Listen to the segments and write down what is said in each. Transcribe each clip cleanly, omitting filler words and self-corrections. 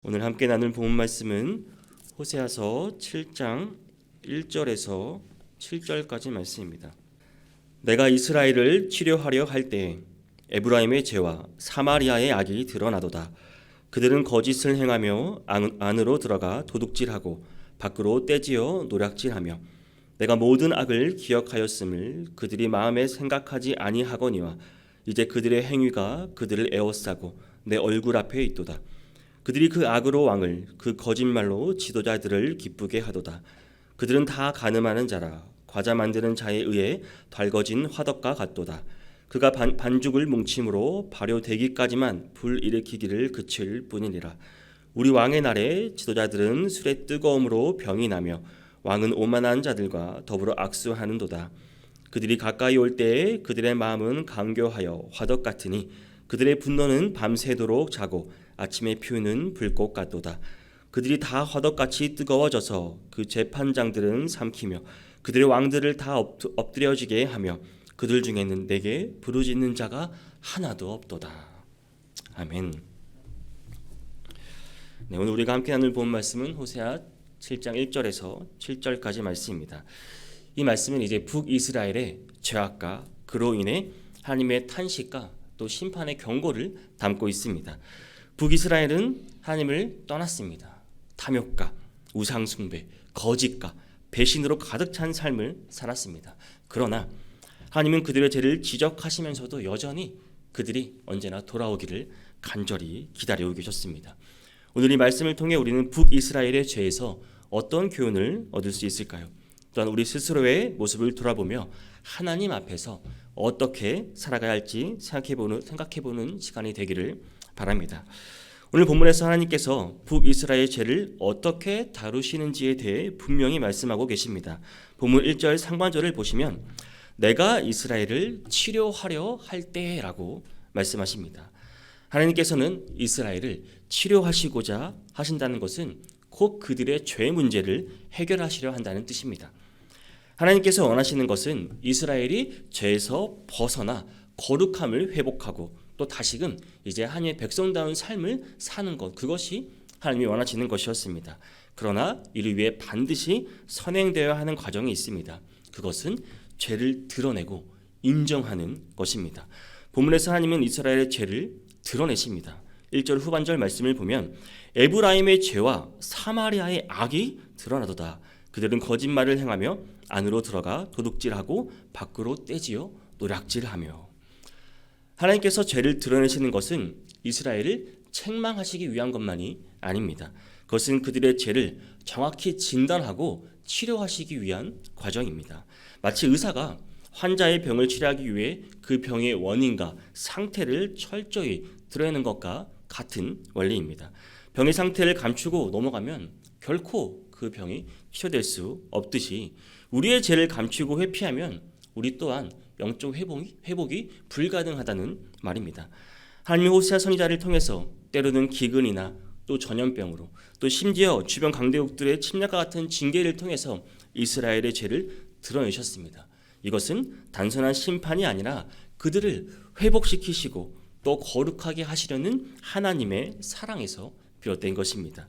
오늘 함께 나눌 본문 말씀은 호세아서 7장 1절에서 7절까지 말씀입니다. 내가 이스라엘을 치료하려 할 때에 에브라임의 죄와 사마리아의 악이 드러나도다. 그들은 거짓을 행하며 안으로 들어가 도둑질하고 밖으로 떼지어 노략질하며 내가 모든 악을 기억하였음을 그들이 마음에 생각하지 아니하거니와 이제 그들의 행위가 그들을 에워싸고 내 얼굴 앞에 있도다. 그들이 그 악으로 왕을 그 거짓말로 지도자들을 기쁘게 하도다. 그들은 다 가늠하는 자라 과자 만드는 자에 의해 달궈진 화덕과 같도다. 그가 반죽을 뭉침으로 발효되기까지만 불 일으키기를 그칠 뿐이니라. 우리 왕의 날에 지도자들은 술의 뜨거움으로 병이 나며 왕은 오만한 자들과 더불어 악수하는도다. 그들이 가까이 올 때에 그들의 마음은 강교하여 화덕 같으니 그들의 분노는 밤새도록 자고 아침에 피우는 불꽃 같도다. 그들이 다 화덕같이 뜨거워져서 그 재판장들은 삼키며 그들의 왕들을 다 엎드려지게 하며 그들 중에는 내게 부르짖는 자가 하나도 없도다. 아멘. 네, 오늘 우리가 함께 나눌 본 말씀은 호세아 7장 1절에서 7절까지 말씀입니다. 이 말씀은 이제 북이스라엘의 죄악과 그로 인해 하나님의 탄식과 또 심판의 경고를 담고 있습니다. 북이스라엘은 하나님을 떠났습니다. 탐욕과 우상숭배, 거짓과 배신으로 가득 찬 삶을 살았습니다. 그러나 하나님은 그들의 죄를 지적하시면서도 여전히 그들이 언제나 돌아오기를 간절히 기다리고 계셨습니다. 오늘 이 말씀을 통해 우리는 북이스라엘의 죄에서 어떤 교훈을 얻을 수 있을까요? 또한 우리 스스로의 모습을 돌아보며 하나님 앞에서 어떻게 살아가야 할지 생각해보는 시간이 되기를 바랍니다. 오늘 본문에서 하나님께서 북이스라엘의 죄를 어떻게 다루시는지에 대해 분명히 말씀하고 계십니다. 본문 1절 상반절을 보시면 내가 이스라엘을 치료하려 할 때라고 말씀하십니다. 하나님께서는 이스라엘을 치료하시고자 하신다는 것은 곧 그들의 죄 문제를 해결하시려 한다는 뜻입니다. 하나님께서 원하시는 것은 이스라엘이 죄에서 벗어나 거룩함을 회복하고 또 다시금 이제 하나님의 백성다운 삶을 사는 것, 그것이 하나님이 원하시는 것이었습니다. 그러나 이를 위해 반드시 선행되어야 하는 과정이 있습니다. 그것은 죄를 드러내고 인정하는 것입니다. 본문에서 하나님은 이스라엘의 죄를 드러내십니다. 1절 후반절 말씀을 보면 에브라임의 죄와 사마리아의 악이 드러나도다. 그들은 거짓말을 행하며 안으로 들어가 도둑질하고 밖으로 떼지어 노략질하며. 하나님께서 죄를 드러내시는 것은 이스라엘을 책망하시기 위한 것만이 아닙니다. 그것은 그들의 죄를 정확히 진단하고 치료하시기 위한 과정입니다. 마치 의사가 환자의 병을 치료하기 위해 그 병의 원인과 상태를 철저히 드러내는 것과 같은 원리입니다. 병의 상태를 감추고 넘어가면 결코 그 병이 치료될 수 없듯이 우리의 죄를 감추고 회피하면 우리 또한 영적 회복이 불가능하다는 말입니다. 하나님이 호세아 선지자를 통해서 때로는 기근이나 또 전염병으로 또 심지어 주변 강대국들의 침략과 같은 징계를 통해서 이스라엘의 죄를 드러내셨습니다. 이것은 단순한 심판이 아니라 그들을 회복시키시고 또 거룩하게 하시려는 하나님의 사랑에서 비롯된 것입니다.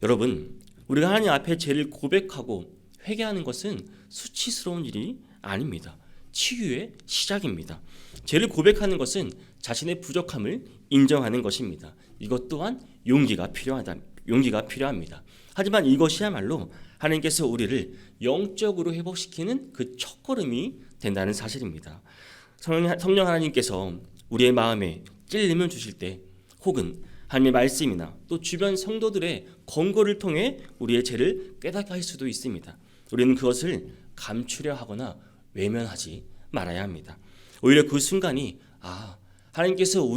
여러분, 우리가 하나님 앞에 죄를 고백하고 회개하는 것은 수치스러운 일이 아닙니다. 치유의 시작입니다. 죄를 고백하는 것은 자신의 부족함을 인정하는 것입니다. 이것 또한 용기가 필요합니다. 하지만 이것이야말로 하나님께서 우리를 영적으로 회복시키는 그 첫걸음이 된다는 사실입니다. 성령 하나님께서 우리의 마음에 찔림을 주실 때 혹은 하나님의 말씀이나 또 주변 성도들의 권고를 통해 우리의 죄를 깨닫게 할 수도 있습니다. 우리는 그것을 감추려 하거나 외면하지 말아야 합니다. 오히려 그 순간이 하나님께서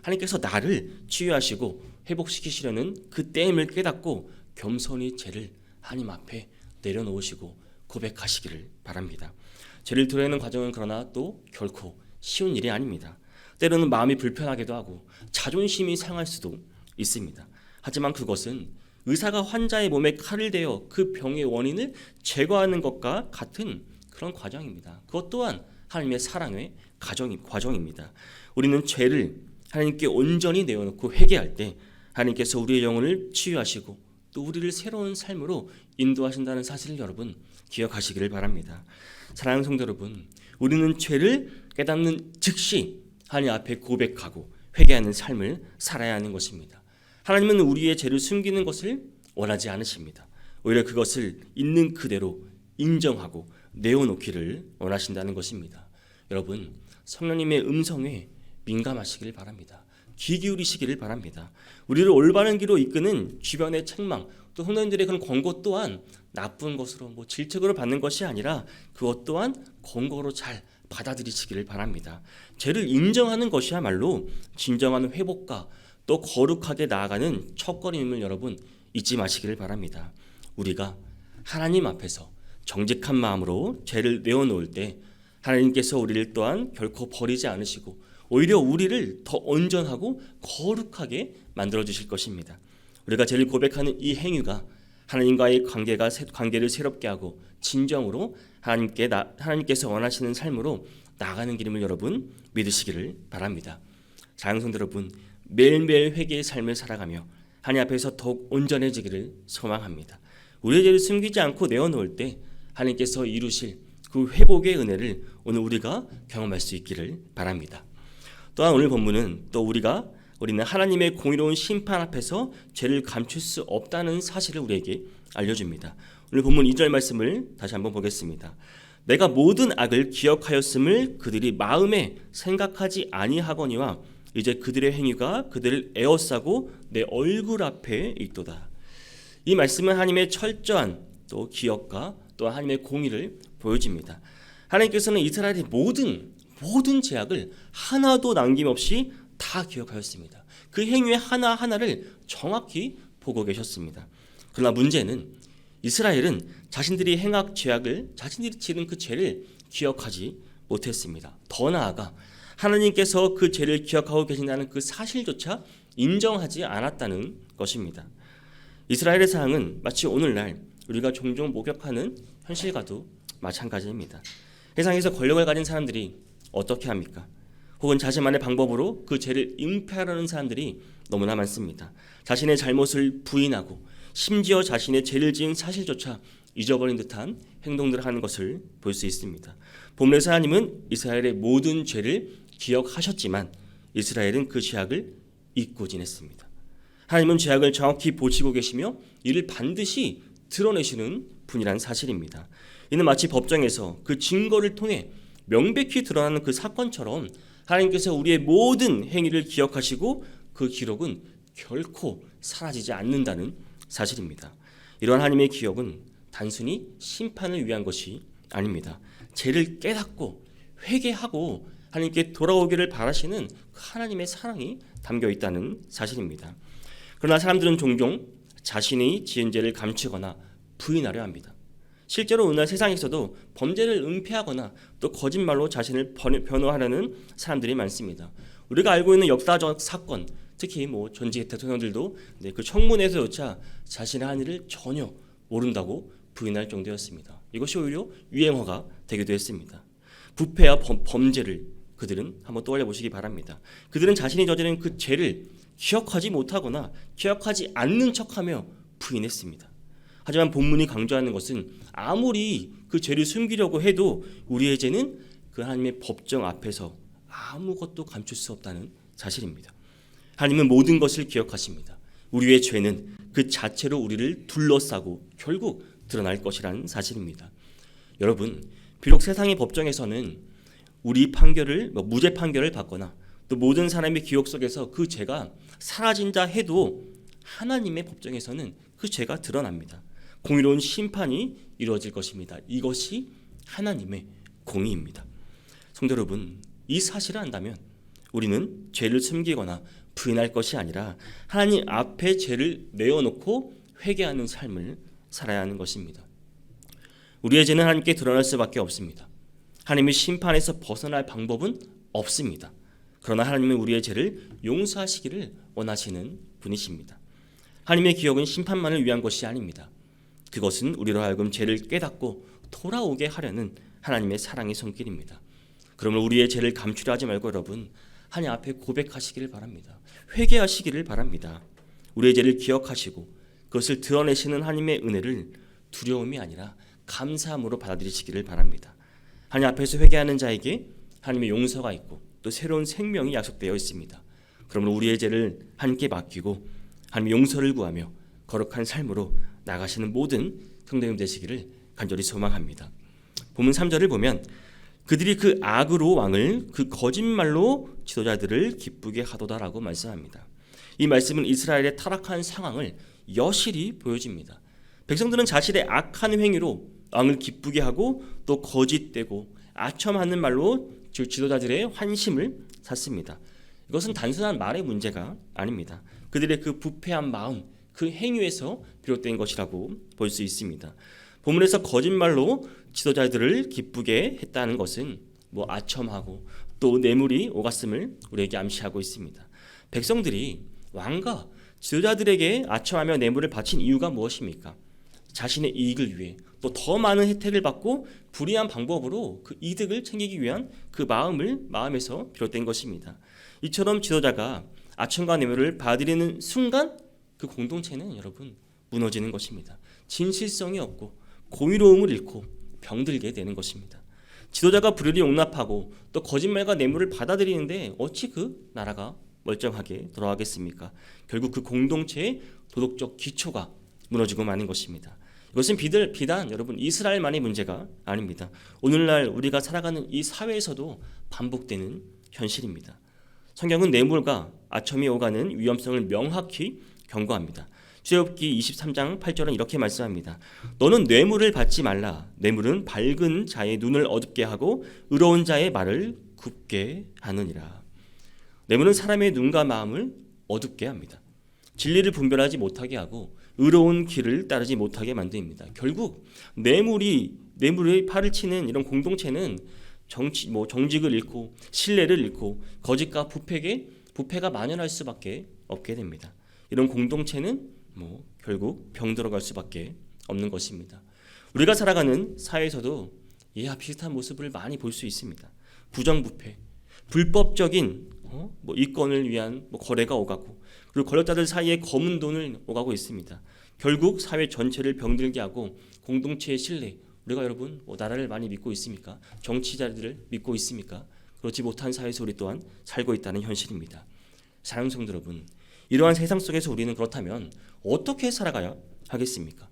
하나님께서 나를 치유하시고 회복시키시려는 그 때임을 깨닫고 겸손히 죄를 하나님 앞에 내려놓으시고 고백하시기를 바랍니다. 죄를 드러내는 과정은 그러나 또 결코 쉬운 일이 아닙니다. 때로는 마음이 불편하기도 하고 자존심이 상할 수도 있습니다. 하지만 그것은 의사가 환자의 몸에 칼을 대어 그 병의 원인을 제거하는 것과 같은 그런 과정입니다. 그것 또한 하나님의 사랑의 과정입니다. 우리는 죄를 하나님께 온전히 내어놓고 회개할 때 하나님께서 우리의 영혼을 치유하시고 또 우리를 새로운 삶으로 인도하신다는 사실을 여러분 기억하시기를 바랍니다. 사랑하는 성도 여러분, 우리는 죄를 깨닫는 즉시 하나님 앞에 고백하고 회개하는 삶을 살아야 하는 것입니다. 하나님은 우리의 죄를 숨기는 것을 원하지 않으십니다. 오히려 그것을 있는 그대로 인정하고 내어놓기를 원하신다는 것입니다. 여러분, 성령님의 음성에 민감하시기를 바랍니다. 귀 기울이시기를 바랍니다. 우리를 올바른 길로 이끄는 주변의 책망, 또 성도님들의 그런 권고 또한 나쁜 것으로 질책으로 받는 것이 아니라 그것 또한 권고로 잘 받아들이시기를 바랍니다. 죄를 인정하는 것이야말로 진정한 회복과 또 거룩하게 나아가는 첫걸음임을 여러분 잊지 마시기를 바랍니다. 우리가 하나님 앞에서 정직한 마음으로 죄를 내어놓을 때 하나님께서 우리를 또한 결코 버리지 않으시고 오히려 우리를 더 온전하고 거룩하게 만들어주실 것입니다. 우리가 죄를 고백하는 이 행위가 하나님과의 관계를 새롭게 하고 진정으로 하나님께서 원하시는 삶으로 나아가는 길임을 여러분 믿으시기를 바랍니다. 사랑하는 여러분, 매일매일 회개의 삶을 살아가며 하나님 앞에서 더욱 온전해지기를 소망합니다. 우리의 죄를 숨기지 않고 내어놓을 때 하나님께서 이루실 그 회복의 은혜를 오늘 우리가 경험할 수 있기를 바랍니다. 또한 오늘 본문은 또 우리는 하나님의 공의로운 심판 앞에서 죄를 감출 수 없다는 사실을 우리에게 알려줍니다. 오늘 본문 2절 말씀을 다시 한번 보겠습니다. 내가 모든 악을 기억하였음을 그들이 마음에 생각하지 아니하거니와 이제 그들의 행위가 그들을 에워싸고 내 얼굴 앞에 있도다. 이 말씀은 하나님의 철저한 또 기억과 또 하나님의 공의를 보여줍니다. 하나님께서는 이스라엘의 모든 죄악을 하나도 남김없이 다 기억하였습니다. 그 행위의 하나하나를 정확히 보고 계셨습니다. 그러나 문제는 이스라엘은 자신들이 행한 죄악을, 자신들이 지은 그 죄를 기억하지 못했습니다. 더 나아가 하나님께서 그 죄를 기억하고 계신다는 그 사실조차 인정하지 않았다는 것입니다. 이스라엘의 상황은 마치 오늘날 우리가 종종 목격하는 현실과도 마찬가지입니다. 세상에서 권력을 가진 사람들이 어떻게 합니까? 혹은 자신만의 방법으로 그 죄를 은폐하려는 사람들이 너무나 많습니다. 자신의 잘못을 부인하고 심지어 자신의 죄를 지은 사실조차 잊어버린 듯한 행동들을 하는 것을 볼 수 있습니다. 본문에서 하나님은 이스라엘의 모든 죄를 기억하셨지만 이스라엘은 그 죄악을 잊고 지냈습니다. 하나님은 죄악을 정확히 보시고 계시며 이를 반드시 드러내시는 분이란 사실입니다. 이는 마치 법정에서 그 증거를 통해 명백히 드러나는 그 사건처럼 하나님께서 우리의 모든 행위를 기억하시고 그 기록은 결코 사라지지 않는다는 사실입니다. 이러한 하나님의 기억은 단순히 심판을 위한 것이 아닙니다. 죄를 깨닫고 회개하고 하나님께 돌아오기를 바라시는 하나님의 사랑이 담겨 있다는 사실입니다. 그러나 사람들은 종종 자신이 지은 죄를 감추거나 부인하려 합니다. 실제로 오늘 세상에서도 범죄를 은폐하거나 또 거짓말로 자신을 변호하려는 사람들이 많습니다. 우리가 알고 있는 역사적 사건, 특히 전직 대통령들도 그 청문회에서조차 자신의 한 일을 전혀 모른다고 부인할 정도였습니다. 이것이 오히려 유행어가 되기도 했습니다. 부패와 범죄를 그들은 한번 떠올려 보시기 바랍니다. 그들은 자신이 저지른 그 죄를 기억하지 못하거나 기억하지 않는 척하며 부인했습니다. 하지만 본문이 강조하는 것은 아무리 그 죄를 숨기려고 해도 우리의 죄는 그 하나님의 법정 앞에서 아무것도 감출 수 없다는 사실입니다. 하나님은 모든 것을 기억하십니다. 우리의 죄는 그 자체로 우리를 둘러싸고 결국 드러날 것이라는 사실입니다. 여러분, 비록 세상의 법정에서는 우리 판결을 무죄 판결을 받거나 또 모든 사람의 기억 속에서 그 죄가 사라진다 해도 하나님의 법정에서는 그 죄가 드러납니다. 공의로운 심판이 이루어질 것입니다. 이것이 하나님의 공의입니다. 성도 여러분, 이 사실을 안다면 우리는 죄를 숨기거나 부인할 것이 아니라 하나님 앞에 죄를 내어놓고 회개하는 삶을 살아야 하는 것입니다. 우리의 죄는 하나님께 드러날 수밖에 없습니다. 하나님의 심판에서 벗어날 방법은 없습니다. 그러나 하나님은 우리의 죄를 용서하시기를 원하시는 분이십니다. 하나님의 기억은 심판만을 위한 것이 아닙니다. 그것은 우리로 하여금 죄를 깨닫고 돌아오게 하려는 하나님의 사랑의 손길입니다. 그러면 우리의 죄를 감추려 하지 말고 여러분 하나님 앞에 고백하시기를 바랍니다. 회개하시기를 바랍니다. 우리의 죄를 기억하시고 그것을 드러내시는 하나님의 은혜를 두려움이 아니라 감사함으로 받아들이시기를 바랍니다. 하나님 앞에서 회개하는 자에게 하나님의 용서가 있고 또 새로운 생명이 약속되어 있습니다. 그러므로 우리의 죄를 하나님께 맡기고 하나님의 용서를 구하며 거룩한 삶으로 나가시는 모든 성도님 되시기를 간절히 소망합니다. 본문 3절을 보면 그들이 그 악으로 왕을 그 거짓말로 지도자들을 기쁘게 하도다라고 말씀합니다. 이 말씀은 이스라엘의 타락한 상황을 여실히 보여줍니다. 백성들은 자신의 악한 행위로 왕을 기쁘게 하고 또 거짓되고 아첨하는 말로 지도자들의 환심을 샀습니다. 이것은 단순한 말의 문제가 아닙니다. 그들의 그 부패한 마음, 그 행위에서 비롯된 것이라고 볼 수 있습니다. 본문에서 거짓말로 지도자들을 기쁘게 했다는 것은 아첨하고 또 뇌물이 오갔음을 우리에게 암시하고 있습니다. 백성들이 왕과 지도자들에게 아첨하며 뇌물을 바친 이유가 무엇입니까? 자신의 이익을 위해 또 더 많은 혜택을 받고 불이한 방법으로 그 이득을 챙기기 위한 그 마음에서 비롯된 것입니다. 이처럼 지도자가 아첨과 뇌물을 받아들이는 순간 그 공동체는 여러분 무너지는 것입니다. 진실성이 없고 공의로움을 잃고 병들게 되는 것입니다. 지도자가 불의를 용납하고 또 거짓말과 뇌물을 받아들이는데 어찌 그 나라가 멀쩡하게 돌아가겠습니까? 결국 그 공동체의 도덕적 기초가 무너지고 마는 것입니다. 이것은 비단 여러분 이스라엘만의 문제가 아닙니다. 오늘날 우리가 살아가는 이 사회에서도 반복되는 현실입니다. 성경은 뇌물과 아첨이 오가는 위험성을 명확히 경고합니다. 출애굽기 23장 8절은 이렇게 말씀합니다. 너는 뇌물을 받지 말라. 뇌물은 밝은 자의 눈을 어둡게 하고 의로운 자의 말을 굽게 하느니라. 뇌물은 사람의 눈과 마음을 어둡게 합니다. 진리를 분별하지 못하게 하고 의로운 길을 따르지 못하게 만듭니다. 결국 뇌물의 팔을 치는 이런 공동체는 정직을 잃고 신뢰를 잃고 거짓과 부패가 만연할 수밖에 없게 됩니다. 이런 공동체는 결국 병들어갈 수밖에 없는 것입니다. 우리가 살아가는 사회에서도 이와 비슷한 모습을 많이 볼 수 있습니다. 부정부패, 불법적인 이권을 위한 거래가 오가고 그리고 권력자들 사이에 검은 돈을 오가고 있습니다. 결국 사회 전체를 병들게 하고 공동체의 신뢰, 우리가 여러분 나라를 많이 믿고 있습니까? 정치자들을 믿고 있습니까? 그렇지 못한 사회에서 우리 또한 살고 있다는 현실입니다. 사랑하는 성도 여러분, 이러한 세상 속에서 우리는 그렇다면 어떻게 살아가야 하겠습니까?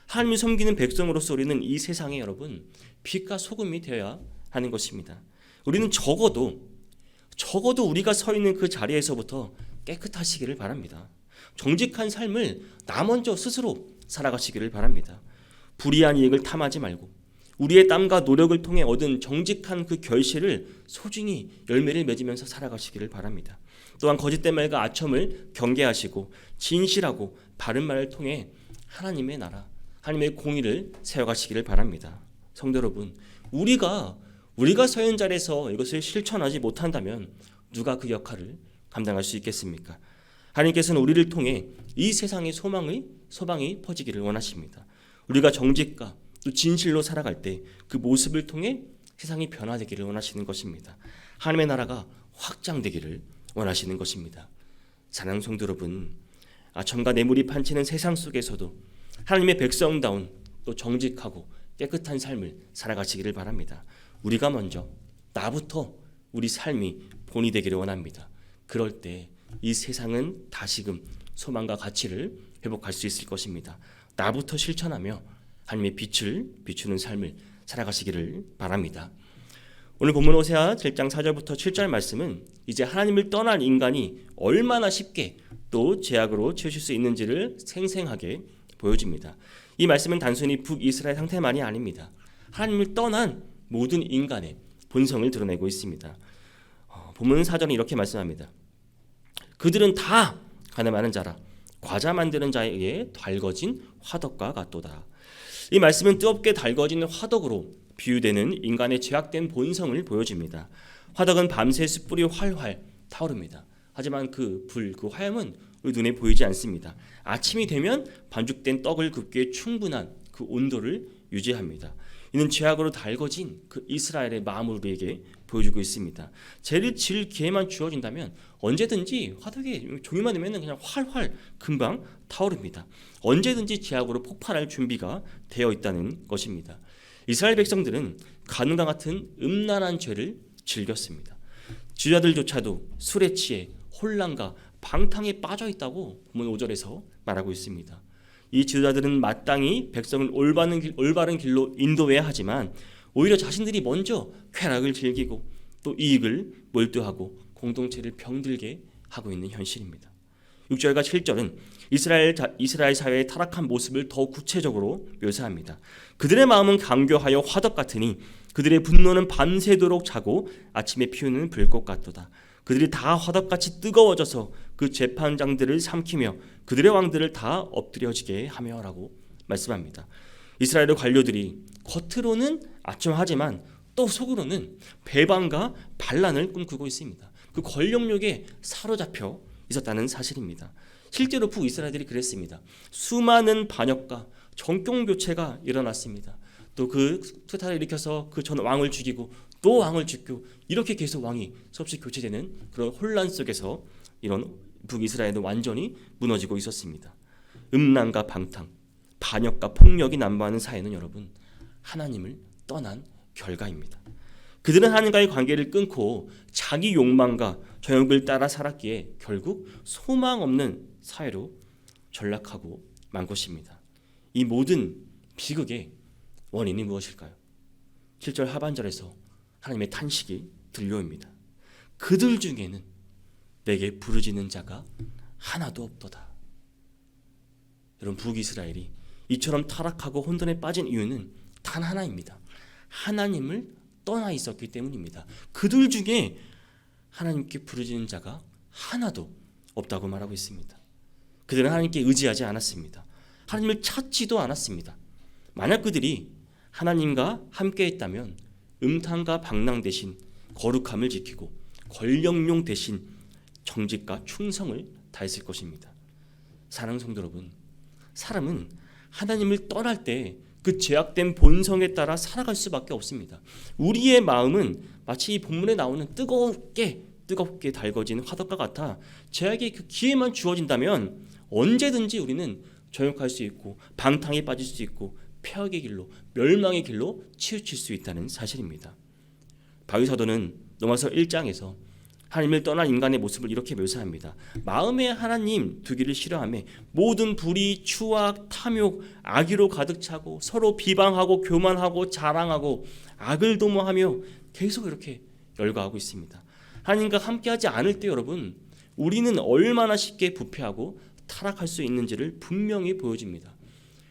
하나님을 섬기는 백성으로서 우리는 이 세상에 여러분 빛과 소금이 되어야 하는 것입니다. 우리는 적어도 우리가 서 있는 그 자리에서부터 깨끗하시기를 바랍니다. 정직한 삶을 나 먼저 스스로 살아가시기를 바랍니다. 불의한 이익을 탐하지 말고 우리의 땀과 노력을 통해 얻은 정직한 그 결실을 소중히 열매를 맺으면서 살아가시기를 바랍니다. 또한 거짓된 말과 아첨을 경계하시고 진실하고 바른 말을 통해 하나님의 나라, 하나님의 공의를 세워가시기를 바랍니다. 성도 여러분, 우리가 서 있는 자리에서 이것을 실천하지 못한다면 누가 그 역할을 감당할 수 있겠습니까? 하나님께서는 우리를 통해 이 세상의 소망이 퍼지기를 원하십니다. 우리가 정직과 또 진실로 살아갈 때 그 모습을 통해 세상이 변화되기를 원하시는 것입니다. 하나님의 나라가 확장되기를 원하시는 것입니다. 사랑하는 성도 여러분, 아첨과 뇌물이 판치는 세상 속에서도 하나님의 백성다운 또 정직하고 깨끗한 삶을 살아가시기를 바랍니다. 우리가 먼저 나부터 우리 삶이 본이 되기를 원합니다. 그럴 때 이 세상은 다시금 소망과 가치를 회복할 수 있을 것입니다. 나부터 실천하며 하나님의 빛을 비추는 삶을 살아가시기를 바랍니다. 오늘 본문 호세아 7장 4절부터 7절 말씀은 이제 하나님을 떠난 인간이 얼마나 쉽게 또 죄악으로 치우칠 수 있는지를 생생하게 보여줍니다. 이 말씀은 단순히 북이스라엘 상태만이 아닙니다. 하나님을 떠난 모든 인간의 본성을 드러내고 있습니다. 본문 4절은 이렇게 말씀합니다. 그들은 다 가늠하는 자라 과자 만드는 자에 의해 달궈진 화덕과 같도다. 이 말씀은 뜨겁게 달궈진 화덕으로 비유되는 인간의 죄악된 본성을 보여줍니다. 화덕은 밤새 숯불이 활활 타오릅니다. 하지만 그 화염은 우리 눈에 보이지 않습니다. 아침이 되면 반죽된 떡을 굽기에 충분한 그 온도를 유지합니다. 이는 죄악으로 달궈진 그 이스라엘의 마음을 우리에게 보여주고 있습니다. 죄를 지을 기회만 주어진다면 언제든지 화덕에 종이만 되면 그냥 활활 금방 타오릅니다. 언제든지 죄악으로 폭발할 준비가 되어 있다는 것입니다. 이스라엘 백성들은 가늠과 같은 음란한 죄를 즐겼습니다. 지도자들조차도 술에 취해 혼란과 방탕에 빠져 있다고 본문 5절에서 말하고 있습니다. 이 지도자들은 마땅히 백성을 올바른 길로 인도해야 하지만 오히려 자신들이 먼저 쾌락을 즐기고 또 이익을 몰두하고 공동체를 병들게 하고 있는 현실입니다. 6절과 7절은 이스라엘 사회의 타락한 모습을 더욱 구체적으로 묘사합니다. 그들의 마음은 강교하여 화덕 같으니 그들의 분노는 밤새도록 자고 아침에 피우는 불꽃 같도다. 그들이 다 화덕같이 뜨거워져서 그 재판장들을 삼키며 그들의 왕들을 다 엎드려지게 하며라고 말씀합니다. 이스라엘의 관료들이 겉으로는 아첨하지만 또 속으로는 배반과 반란을 꿈꾸고 있습니다. 그 권력욕에 사로잡혀 있었다는 사실입니다. 실제로 북이스라엘들이 그랬습니다. 수많은 반역과 정권 교체가 일어났습니다. 또 그 투타를 일으켜서 그 전 왕을 죽이고 또 왕을 죽고 이렇게 계속 왕이 수없이 교체되는 그런 혼란 속에서 이런 북이스라엘은 완전히 무너지고 있었습니다. 음란과 방탕, 반역과 폭력이 난무하는 사회는 여러분 하나님을 떠난 결과입니다. 그들은 하나님과의 관계를 끊고 자기 욕망과 정욕을 따라 살았기에 결국 소망 없는 사회로 전락하고 만 것입니다. 이 모든 비극의 원인이 무엇일까요? 7절 하반절에서 하나님의 탄식이 들려옵니다. 그들 중에는 내게 부르짖는 자가 하나도 없도다. 여러분 북이스라엘이 이처럼 타락하고 혼돈에 빠진 이유는 단 하나입니다. 하나님을 떠나 있었기 때문입니다. 그들 중에 하나님께 부르짖는 자가 하나도 없다고 말하고 있습니다. 그들은 하나님께 의지하지 않았습니다. 하나님을 찾지도 않았습니다. 만약 그들이 하나님과 함께 했다면 음탕과 방랑 대신 거룩함을 지키고 권력용 대신 정직과 충성을 다했을 것입니다. 사랑하는 성도 여러분, 사람은 하나님을 떠날 때 그 죄악된 본성에 따라 살아갈 수밖에 없습니다. 우리의 마음은 마치 이 본문에 나오는 뜨겁게 달궈진 화덕과 같아 죄악의 그 기회만 주어진다면 언제든지 우리는 저욕할 수 있고 방탕에 빠질 수 있고 폐악의 길로 멸망의 길로 치우칠 수 있다는 사실입니다. 바위사도는 로마서 1장에서 하나님을 떠난 인간의 모습을 이렇게 묘사합니다. 마음에 하나님 두기를 싫어하며 모든 불의, 추악, 탐욕, 악의로 가득 차고 서로 비방하고 교만하고 자랑하고 악을 도모하며 계속 이렇게 열거하고 있습니다. 하나님과 함께하지 않을 때 여러분 우리는 얼마나 쉽게 부패하고 타락할 수 있는지를 분명히 보여줍니다.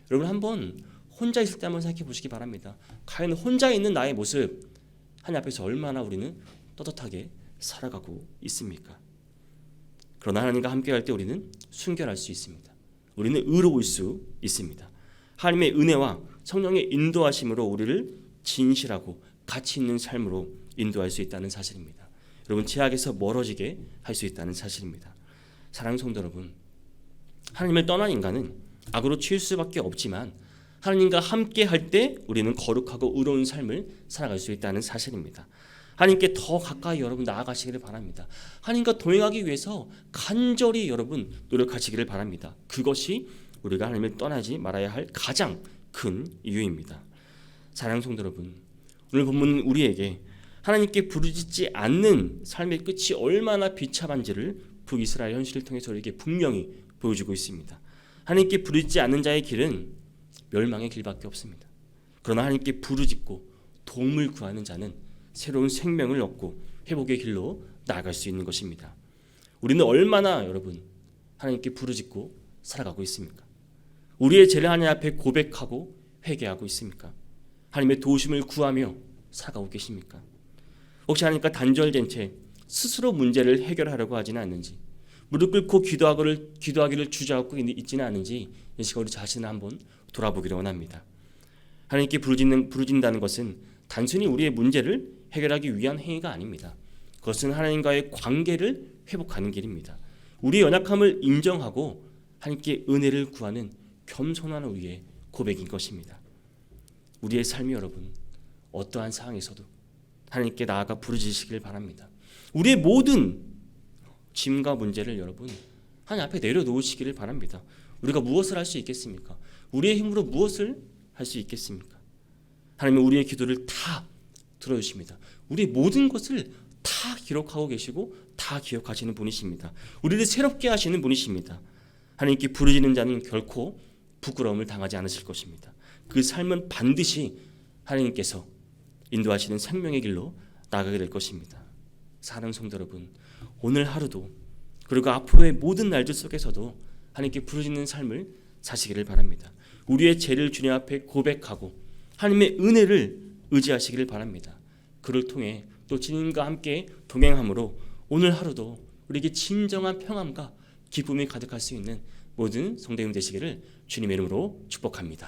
여러분 한번 혼자 있을 때 한번 생각해 보시기 바랍니다. 과연 혼자 있는 나의 모습 하나님 앞에서 얼마나 우리는 떳떳하게 살아가고 있습니까? 그러나 하나님과 함께할 때 우리는 순결할 수 있습니다. 우리는 의로울 수 있습니다. 하나님의 은혜와 성령의 인도하심으로 우리를 진실하고 가치 있는 삶으로 인도할 수 있다는 사실입니다. 여러분 죄악에서 멀어지게 할 수 있다는 사실입니다. 사랑하는 성도 여러분, 하나님을 떠난 인간은 악으로 치일 수밖에 없지만 하나님과 함께할 때 우리는 거룩하고 의로운 삶을 살아갈 수 있다는 사실입니다. 하나님께 더 가까이 여러분 나아가시기를 바랍니다. 하나님과 동행하기 위해서 간절히 여러분 노력하시기를 바랍니다. 그것이 우리가 하나님을 떠나지 말아야 할 가장 큰 이유입니다. 사랑하는 성도 여러분, 오늘 본문은 우리에게 하나님께 부르짖지 않는 삶의 끝이 얼마나 비참한지를 북이스라엘 현실을 통해서 우리에게 분명히 보여주고 있습니다. 하나님께 부르짖지 않는 자의 길은 멸망의 길밖에 없습니다. 그러나 하나님께 부르짖고 도움을 구하는 자는 새로운 생명을 얻고 회복의 길로 나아갈 수 있는 것입니다. 우리는 얼마나 여러분 하나님께 부르짖고 살아가고 있습니까? 우리의 죄를 하나님 앞에 고백하고 회개하고 있습니까? 하나님의 도우심을 구하며 살아가고 계십니까? 혹시 하나님과 단절된 채 스스로 문제를 해결하려고 하지는 않는지, 무릎 꿇고 기도하기를 주저하고 있지는 않은지 이 시간 우리 자신을 한번 돌아보기를 원합니다. 하나님께 부르짖는다는 것은 단순히 우리의 문제를 해결하기 위한 행위가 아닙니다. 그것은 하나님과의 관계를 회복하는 길입니다. 우리의 연약함을 인정하고 하나님께 은혜를 구하는 겸손한 우리의 고백인 것입니다. 우리의 삶이 여러분 어떠한 상황에서도 하나님께 나아가 부르짖으시길 바랍니다. 우리의 모든 짐과 문제를 여러분 하나님 앞에 내려놓으시기를 바랍니다. 우리가 무엇을 할 수 있겠습니까? 우리의 힘으로 무엇을 할 수 있겠습니까? 하나님은 우리의 기도를 다 들어주십니다. 우리의 모든 것을 다 기록하고 계시고 다 기억하시는 분이십니다. 우리를 새롭게 하시는 분이십니다. 하나님께 부르짖는 자는 결코 부끄러움을 당하지 않으실 것입니다. 그 삶은 반드시 하나님께서 인도하시는 생명의 길로 나가게 될 것입니다. 사랑하는 성도 여러분, 오늘 하루도 그리고 앞으로의 모든 날들 속에서도 하나님께 부르짖는 삶을 사시기를 바랍니다. 우리의 죄를 주님 앞에 고백하고 하나님의 은혜를 의지하시기를 바랍니다. 그를 통해 또 주님과 함께 동행함으로 오늘 하루도 우리에게 진정한 평안과 기쁨이 가득할 수 있는 모든 성도님 되시기를 주님의 이름으로 축복합니다.